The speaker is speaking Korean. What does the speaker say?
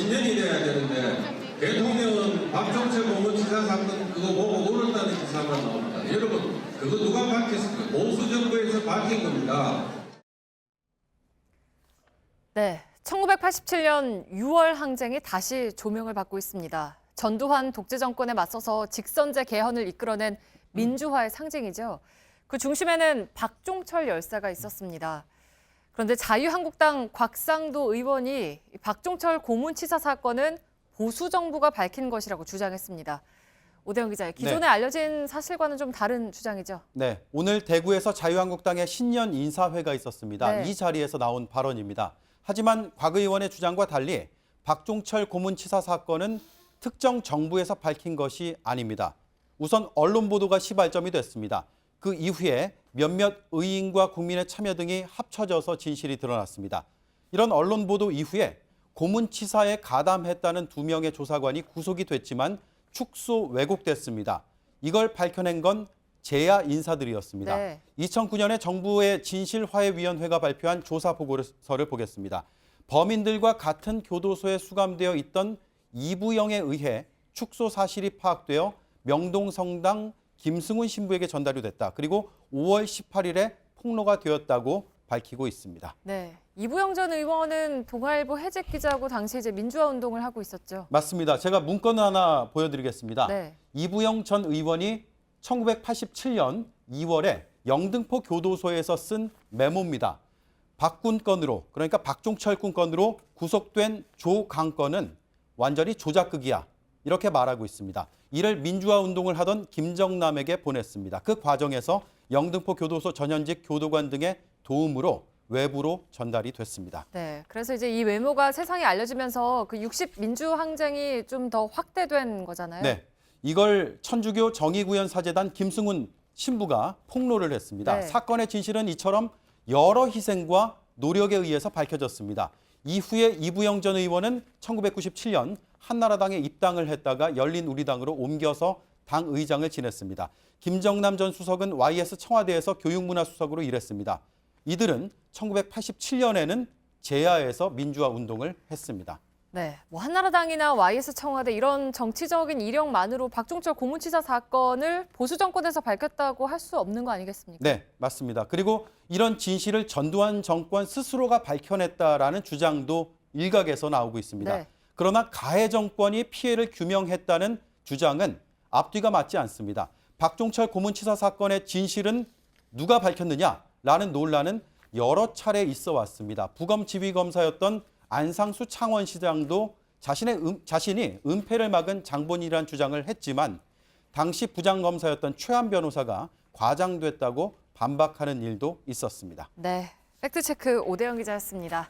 진전이 돼야 되는데 대통령은 박종철 고문치사 사건 그거 보고 울었다는 기사가 나옵니다. 여러분 그거 누가 밝혔을까요? 보수 정부에서 밝힌 겁니다. 네, 1987년 6월 항쟁이 다시 조명을 받고 있습니다. 전두환 독재 정권에 맞서서 직선제 개헌을 이끌어낸 민주화의 상징이죠. 그 중심에는 박종철 열사가 있었습니다. 그런데 자유한국당 곽상도 의원이 박종철 고문치사 사건은 보수 정부가 밝힌 것이라고 주장했습니다. 오대영 기자, 기존에 알려진 사실과는 좀 다른 주장이죠? 네, 오늘 대구에서 자유한국당의 신년 인사회가 있었습니다. 네. 이 자리에서 나온 발언입니다. 하지만 곽 의원의 주장과 달리 박종철 고문치사 사건은 특정 정부에서 밝힌 것이 아닙니다. 우선 언론 보도가 시발점이 됐습니다. 그 이후에 몇몇 의인과 국민의 참여 등이 합쳐져서 진실이 드러났습니다. 이런 언론 보도 이후에 고문치사에 가담했다는 2명의 조사관이 구속이 됐지만 축소 왜곡됐습니다. 이걸 밝혀낸 건 재야 인사들이었습니다. 네. 2009년에 정부의 진실화해위원회가 발표한 조사 보고서를 보겠습니다. 범인들과 같은 교도소에 수감되어 있던 이부영에 의해 축소 사실이 파악되어 명동성당 김승훈 신부에게 전달이 됐다. 그리고 5월 18일에 폭로가 되었다고 밝히고 있습니다. 네, 이부영 전 의원은 동아일보 해직 기자고 당시 이제 민주화 운동을 하고 있었죠. 맞습니다. 제가 문건을 하나 보여드리겠습니다. 네. 이부영 전 의원이 1987년 2월에 영등포 교도소에서 쓴 메모입니다. 박군 건으로, 그러니까 박종철 군 건으로 구속된 조강 건은 완전히 조작극이야. 이렇게 말하고 있습니다. 이를 민주화 운동을 하던 김정남에게 보냈습니다. 그 과정에서 영등포 교도소 전현직 교도관 등의 도움으로 외부로 전달이 됐습니다. 네, 그래서 이제 이 외모가 세상에 알려지면서 그 60 민주항쟁이 좀 더 확대된 거잖아요. 네, 이걸 천주교 정의구현사재단 김승훈 신부가 폭로를 했습니다. 네. 사건의 진실은 이처럼 여러 희생과 노력에 의해서 밝혀졌습니다. 이후에 이부영 전 의원은 1997년 한나라당에 입당을 했다가 열린우리당으로 옮겨서 당 의장을 지냈습니다. 김정남 전 수석은 YS 청와대에서 교육문화수석으로 일했습니다. 이들은 1987년에는 제야에서 민주화 운동을 했습니다. 네, 뭐 한나라당이나 YS 청와대 이런 정치적인 이력만으로 박종철 고문치사 사건을 보수 정권에서 밝혔다고 할 수 없는 거 아니겠습니까? 네, 맞습니다. 그리고 이런 진실을 전두환 정권 스스로가 밝혀냈다라는 주장도 일각에서 나오고 있습니다. 네. 그러나 가해 정권이 피해를 규명했다는 주장은 앞뒤가 맞지 않습니다. 박종철 고문치사 사건의 진실은 누가 밝혔느냐라는 논란은 여러 차례 있어 왔습니다. 부검 지휘검사였던 안상수 창원시장도 자신이 은폐를 막은 장본인이라는 주장을 했지만 당시 부장검사였던 최한 변호사가 과장됐다고 반박하는 일도 있었습니다. 네, 팩트체크 오대영 기자였습니다.